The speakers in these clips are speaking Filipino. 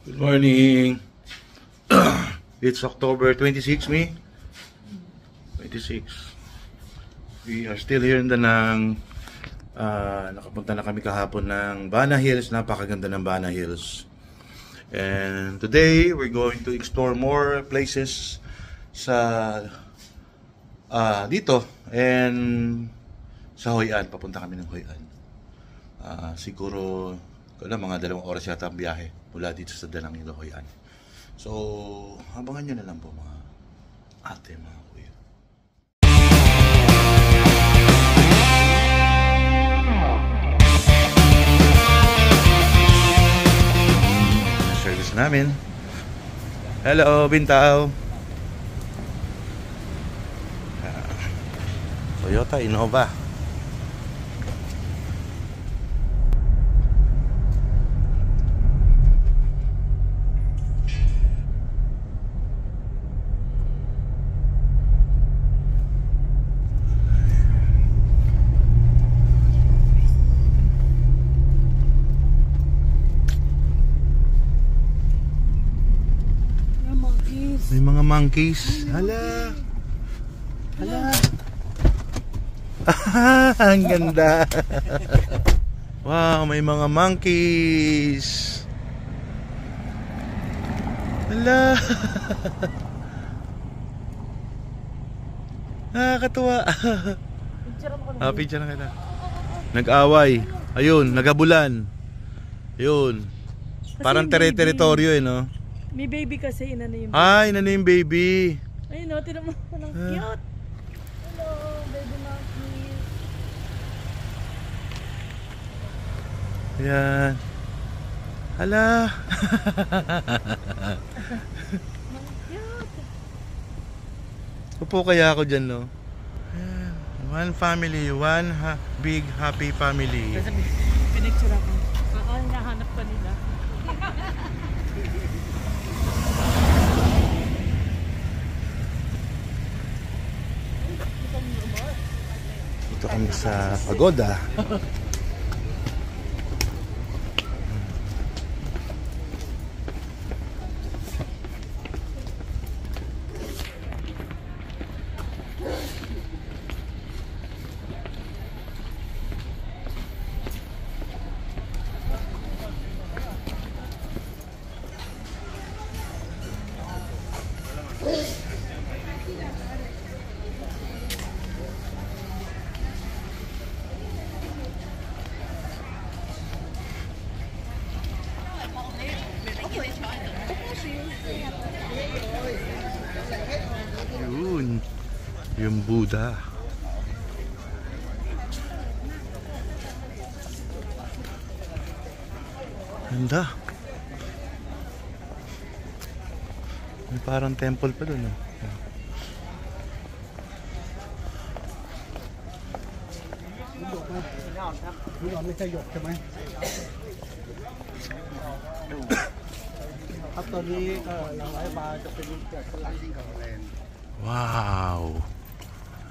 Good morning. It's October 26, May 26. We are still here in Danang. Nakapunta na kami kahapon ng Bana Hills. Napakaganda ng Bana Hills. And today, we're going to explore more places sa dito. And sa Hoi An. Papunta kami ng Hoi An. Siguro mga 2 oras yata ang biyahe mula dito sa Danang ito, Hoi An. So, abangan nyo na lang po mga ate, mga kuya. Service namin. Hello, Bintaw. Toyota Innova. May mga monkeys. Hala. Hala. Ang ganda. Wow, may mga monkeys. Hala. Nakakatuwa. Picture na kita. Nag-away. Ayun, nagabulan. Ayun. Parang teritoryo no? May baby kasi, ina na yung baby. Ay, ina na yung baby. Ay, no, tinan mo. Ang cute. Hello, baby monkey. Ayan. Hala. Ang cute. Upo kaya ako dyan, no? Ayan. One family, one big happy family. Pinicture ako. Baka hinahanap pa nila. Dito kami sa pagoda. Yun, yung Buddha. Ganda. May parang temple pa dun, Wow!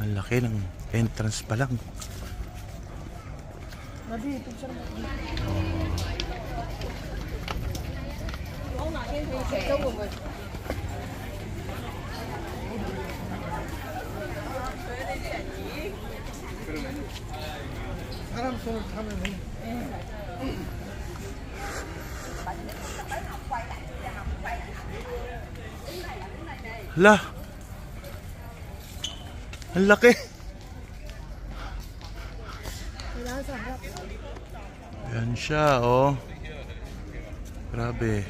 Ang laki ng entrance pa lang. Hala! Ang laki! Yan siya, oh. Grabe.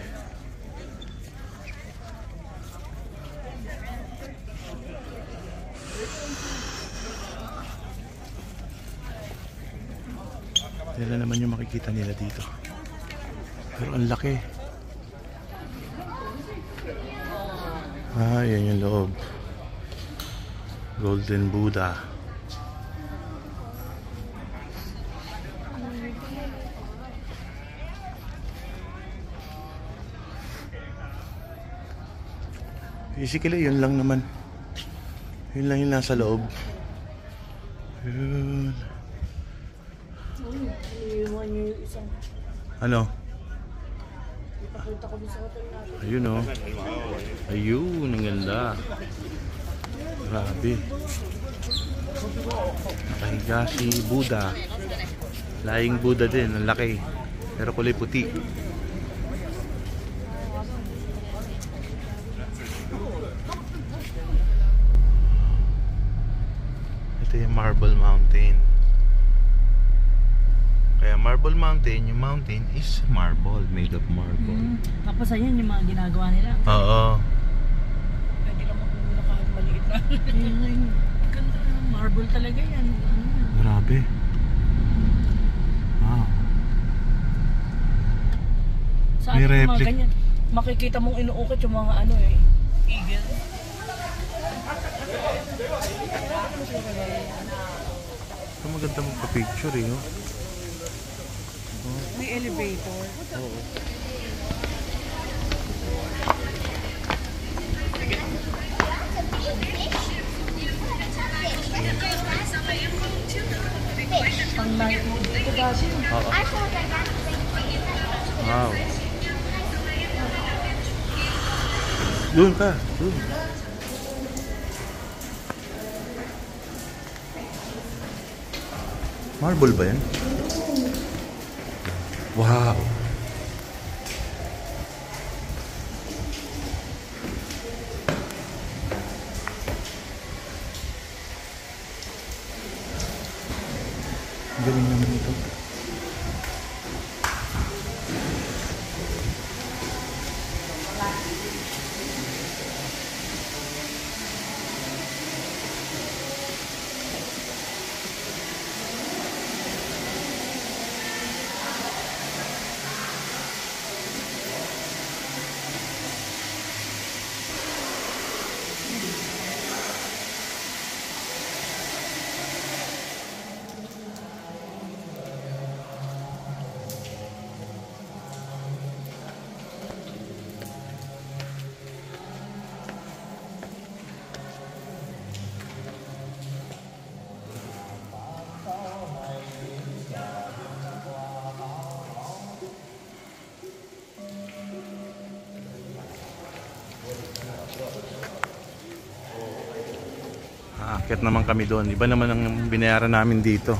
Yan naman yung makikita nila dito. Pero ang laki. Yan yung loob. Golden Buddha. Basically, yun lang naman. Yun lang yung nasa loob. Yun. Ano? Papunta ko sa hotel natin. Ayun oh. Ayun, ang ganda. Grabe. Nakahiga si Buddha. Laing Buddha din, ang laki. Pero kulay puti. Ito yung Marble Mountain. Kaya Marble Mountain, yung mountain is marble, made of marble. Tapos ayun yung mga ginagawa nila. Oo. Pwede ka makumula kahit maliit na. Ganda na, marble talaga yan. Grabe. Wow. Sa May atin yung mga replic- ganyan, makikita mong inuukit yung mga ano eh, eagle. Ito maganda magpa-picture eh. Oh. May elevator. Oo. Pang night mode dito dati. Oo. Wow. Doon ka. Doon. Marble ba yan? Wow. Ang galing naman ito. Aakyat naman kami doon. Iba naman ang binayaran namin dito.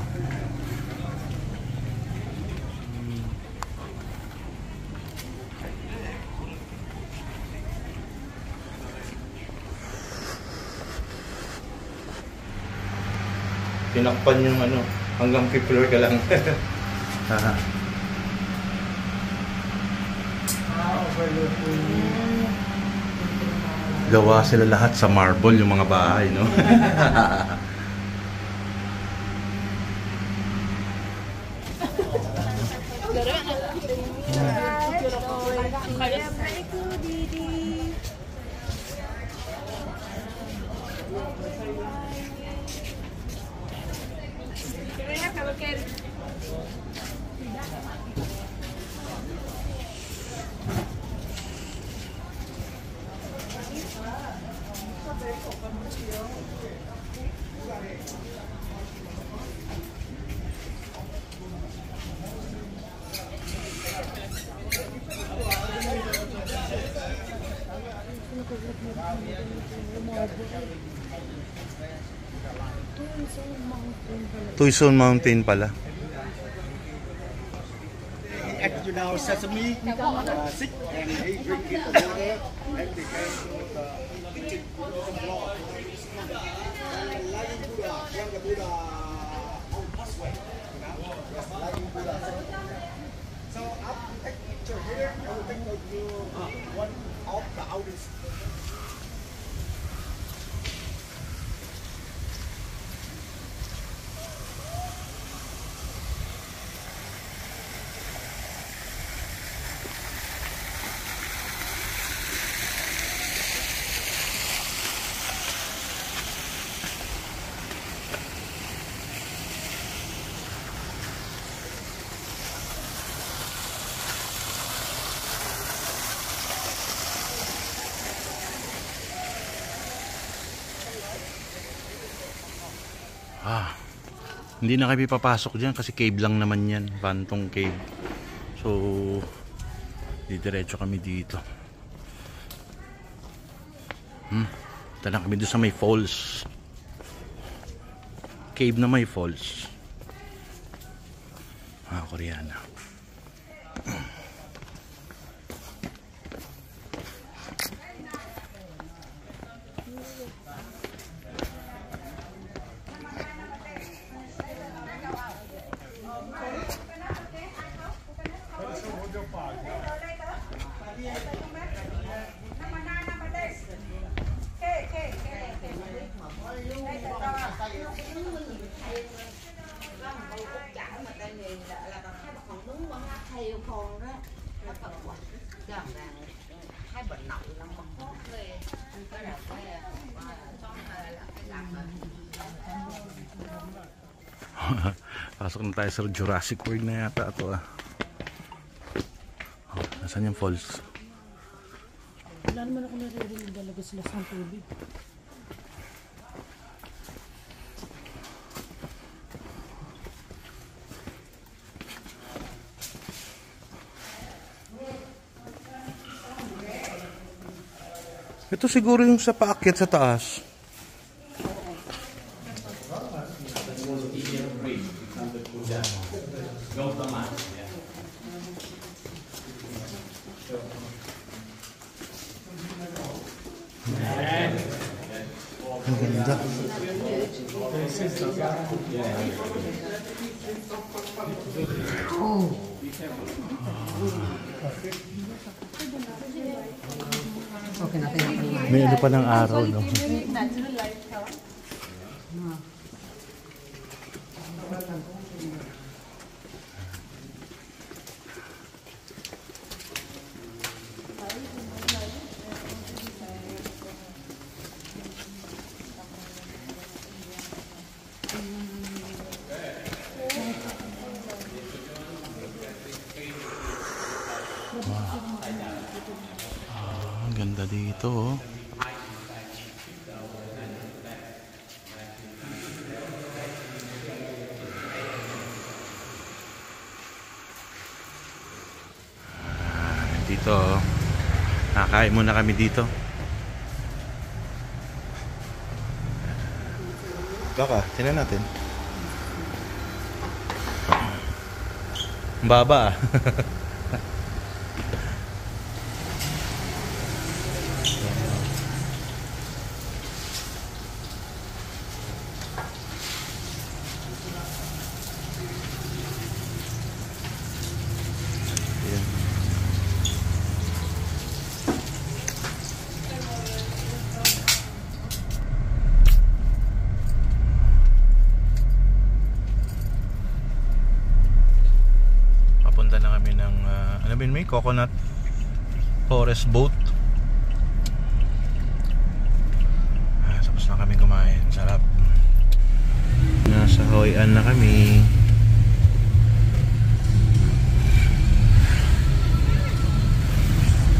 Tinakpan yung ano, hanggang 5th floor ka lang. Gawa sila lahat sa marble yung mga bahay, no? Tucson Mountain pala. You know, sesame, sick, and they drink it the water, and they can put kitchen block. Lying Buddha, younger Buddha, on pathway, you know, lying Buddha. So after take picture here, I will take you one of the oldest. Hindi na kami papasok dyan kasi cave lang naman yan. Pantong cave. So Didiretso kami dito. Ito na kami doon sa may falls. Cave na may falls. Mga Koreana. Pasok na tayo sa Jurassic World na yata ito ah. Oh, nasaan yung falls? Wala naman ako naririnig talaga sila sa tubig. Ito siguro yung sa paakyat sa taas. Ang ganda. May ano pa ng araw, no? Ang ganda dito, oh. Dito, oh. Nakain muna kami dito. Baka, tingnan natin. Baba. Papunta na kami ng ano ba yun, may coconut forest boat. Tapos na kami kumain, sarap. Nasa Hoi An na kami.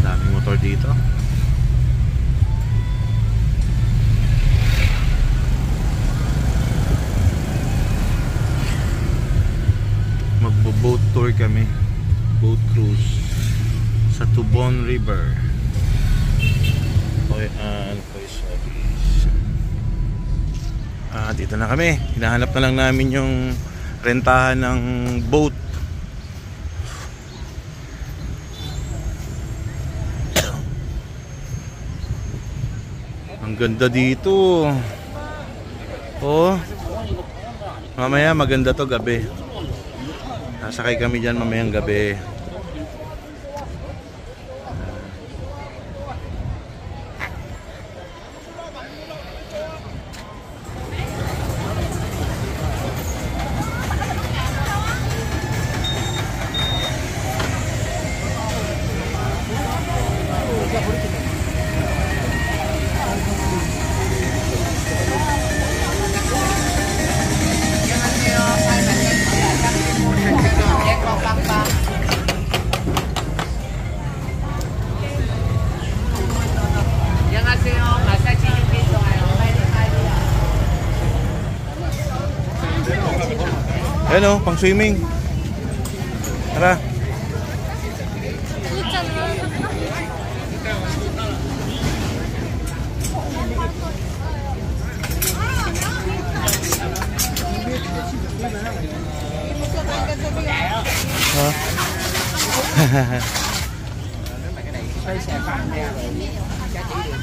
Daming motor dito. Magbo-boat tour kami, boat cruise sa Tubon River. Hoi An Police Office. Dito na kami. Hinahanap na lang namin yung rentahan ng boat. Ang ganda dito. Oh. Mamaya maganda to gabi. Nasakay kami dyan mamayang gabi. Ayan o, pang swimming. Tara. Đây sẽ bán nè. Giá trị được.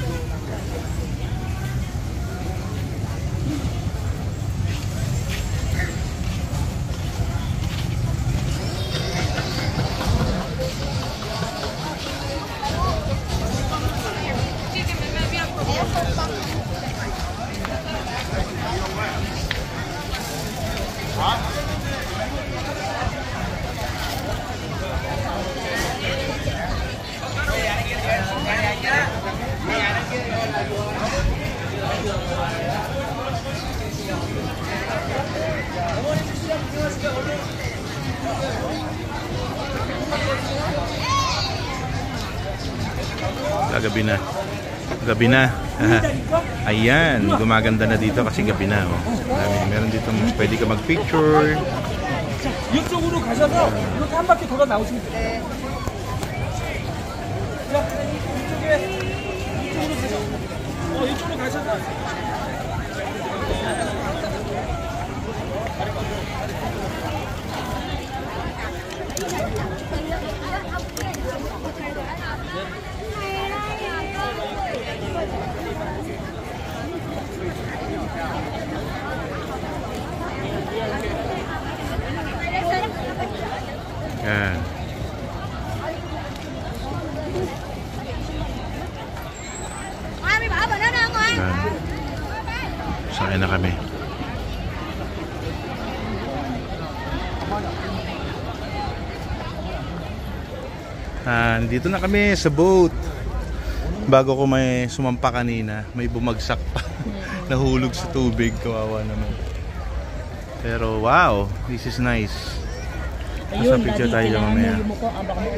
Gabi na. Gabi na. Ayan, gumaganda na dito kasi gabi na. Oh. Meron dito, pwede ka mag-picture. 이쪽으로 가셔서 이렇게 한 바퀴 돌아 나오시면 돼요. 이쪽으로 가셔서. Yan. Sakay na kami. Dito na kami sa boat. Bago ko may sumampa kanina, may bumagsak pa. Nahulog sa tubig, kawawa naman. Pero wow, this is nice. Ayun, picture tayo mamaya.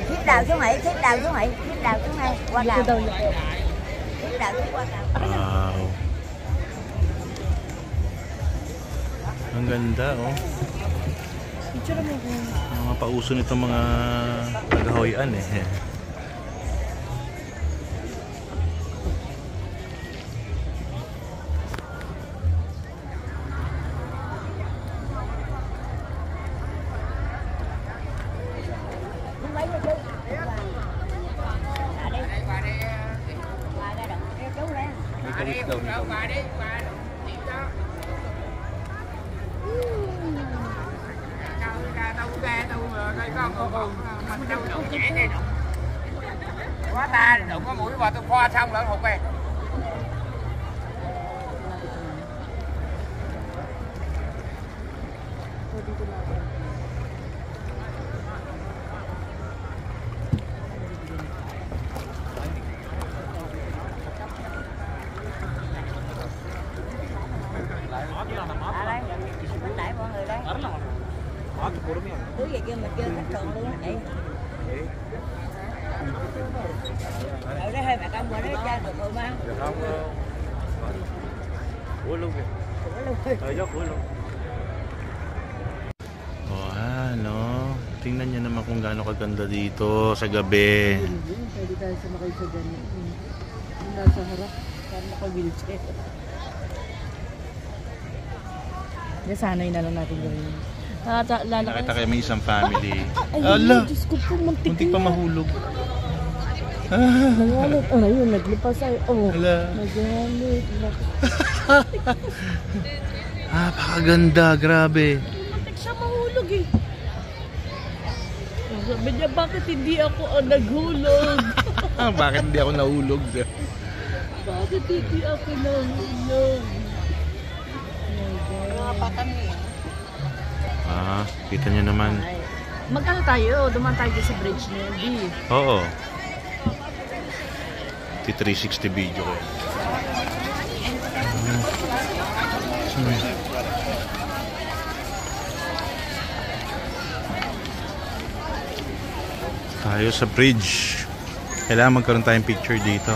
Khít đào xuống này, khít đào xuống này, khít đào xuống này, qua đào. Khít đào xuống qua đào. Wow. Ang ganda, oh. Picture mo ko. Mga pauso nito mga tagahoyan eh. Quá ta đụng cái mũi vào tôi khoa xong là hụt về. Đẩy mọi người đây. Cứ vậy kia mình chơi khách thường luôn vậy. Ở đây hai mẹ con qua đấy cha được rồi mà. Được không? Ủa luôn kìa. Ủa dốc ủa luôn. Wow, no. Tingnan niyo naman kung gaano kaganda dito sa gabi. Pwede tayo sumakay sa ganyan. Yung nasa harap, para naka-wheelchair. Sanay na lang natin gawin. Nakita kayo may isang family. Ala! Diyos ko po, muntik pa mahulog. Nagalit. Oh, ayun, naglipas ay. Oh, Ala. nagalit. Napakaganda, grabe. Muntik siya mahulog eh. Sabi niya, bakit hindi ako ang naghulog? Bakit hindi ako nahulog? Bakit hindi ako nahulog? Kita niyo naman. Magkano tayo? Duman tayo sa bridge na yun. Oo. 360 video ko. Tayo sa bridge. Kailangan magkaroon tayong picture dito.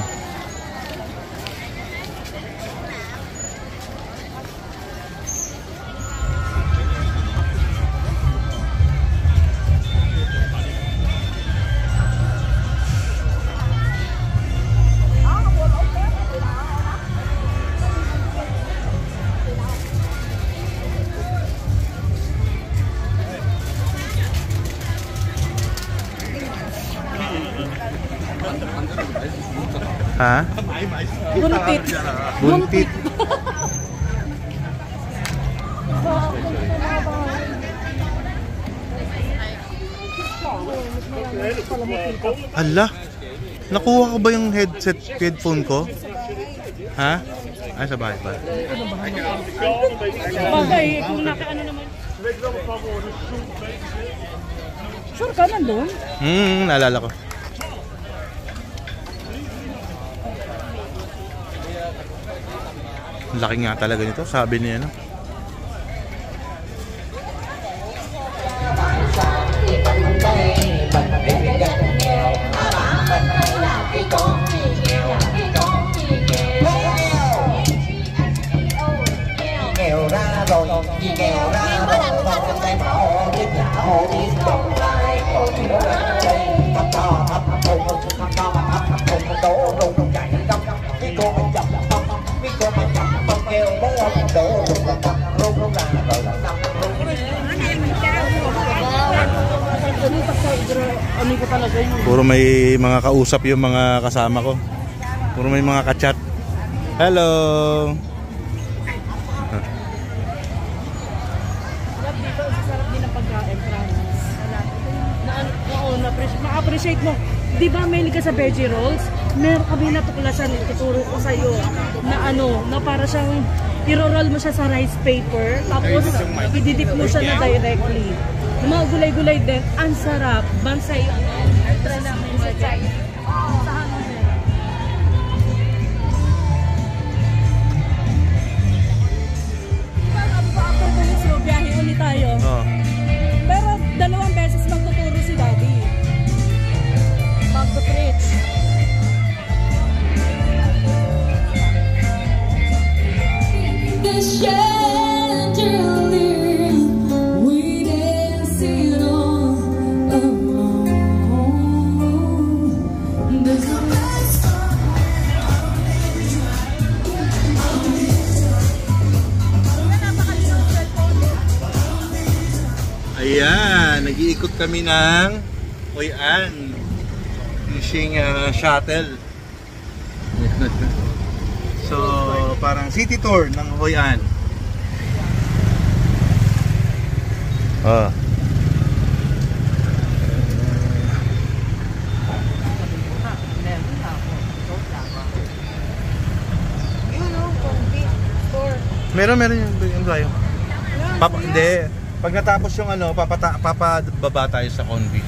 Ha? Buntit. Buntit. Ala, nakuha ko ba yung headphone ko? Ha? Ay, sa bahay ba? Bagay, kung naka-ano naman. Sure ka nandun? Naalala ko. Ang laki nga talaga nito, sabi niya, no? Nghèo ra rồi, vì nghèo ra rồi, con tay bảo biết giả hồ đi đồng lai, con nghèo ra đây, thắp to thắp thùng đổ rung chạy đông, cái cô mình chậm bông, cái cô mình chậm bông kêu bố ông đổ rung ra rồi là năm Puro may mga kausap yung mga kasama ko. Puro may mga ka-chat. Hello. Sarap din ang pagkain, promise. Ma-appreciate mo. Di ba may ka sa veggie rolls? Meron kami natuklasan, ituturo ko sa iyo na na para siyang i-roll mo siya sa rice paper, tapos i-dip mo siya na directly. Yung mga gulay-gulay din, ang sarap. Bansay, try namin sa chay. After 2 weeks, biyahe ulit tayo. Pero 2 beses magtuturo si Daddy. Magto-preach. The chandelier we dancing on alone. There's no lights Ayan, nag-iikot kami ng Hoi An fishing shuttle. So, parang city tour ng Hoi An. Meron yung tayo. Hindi. Pag natapos yung papababa tayo sa Convi.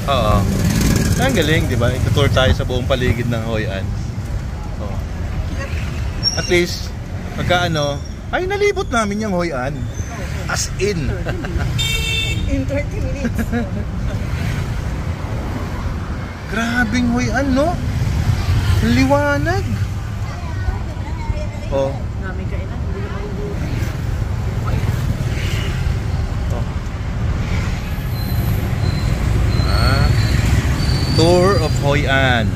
Oo. Ang galing, di ba? Itutour tayo sa buong paligid ng Hoi An. At least, pagka ay nalibot namin yung Hoi An. As in. In 30 minutes. Grabing Hoi An, no? Liwanag. Oh. Namin kainan, hindi na magugulo. Tour of Hoi An.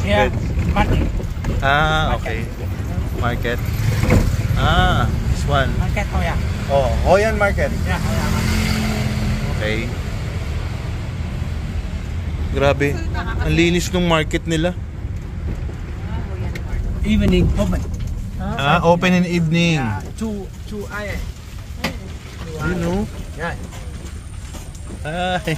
Yeah, market. Okay. Market. This one. Market Hoi An. Oh, Hoi An Market. Yeah, Hoi An. Okay. Grabe. Ang linis ng market nila. Evening open. Open in evening. To ay. You know? Yeah. Hi.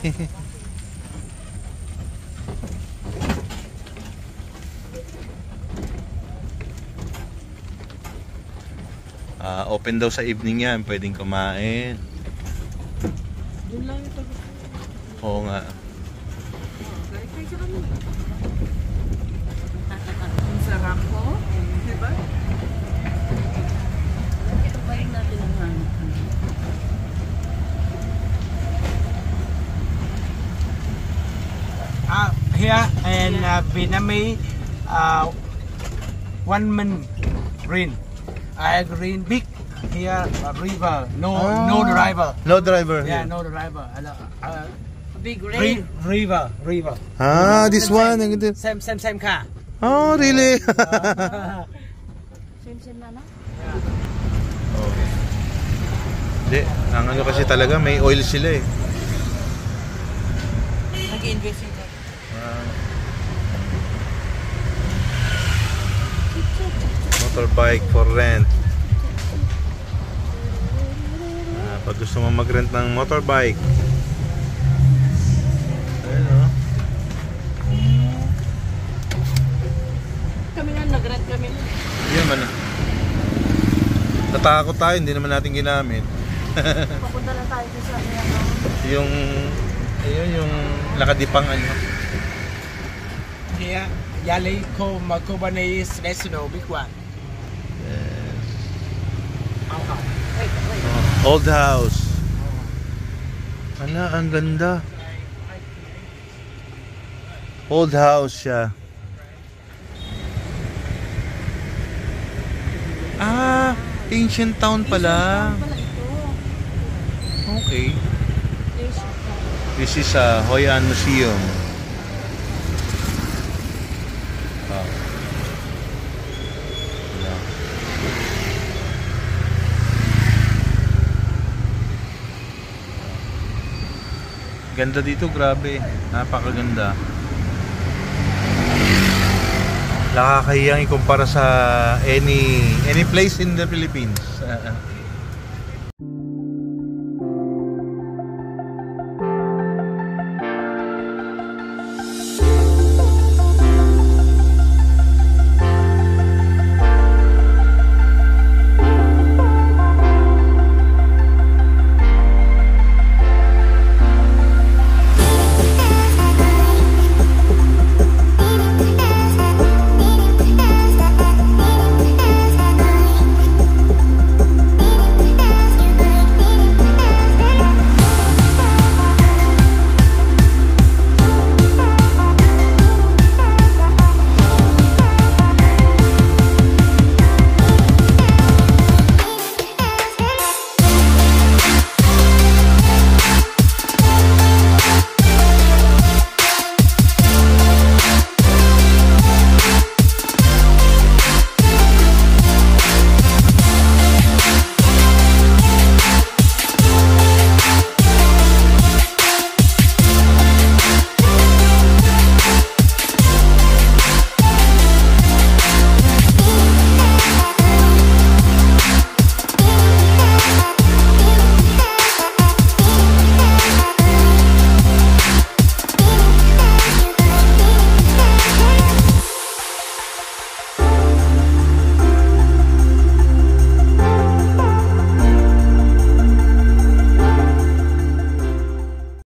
Open daw sa evening yan, pwedeng kumain. Doon lang ito. Oo nga. Ang sarap po. Diba? and Vietnamese, one man green. Green big here river, no driver. No driver Yeah, here. no driver. Big River. Ah, this one. Same car. Oh, really? Same na, no? Okay. Hindi, ang ano kasi talaga, may oil sila eh. Nag-invest sila. Motorbike for rent. Pag gusto mo mag-rent ng motorbike. Ayun o. Kami nga, nag-rent kami. Hindi naman ah. Natakot tayo, hindi naman natin ginamit. Papunta lang tayo sa Yung, ayun, yung nakadipang ano. Here, Yali Kobanese National big one. Old house. Ala, ang ganda. Old house siya. Ah, ancient town pala. Okay. This is Hoi An Museum. Wow. Wala. Ganda dito, grabe. Napakaganda. Nakakahiyang ikumpara sa any place in the Philippines.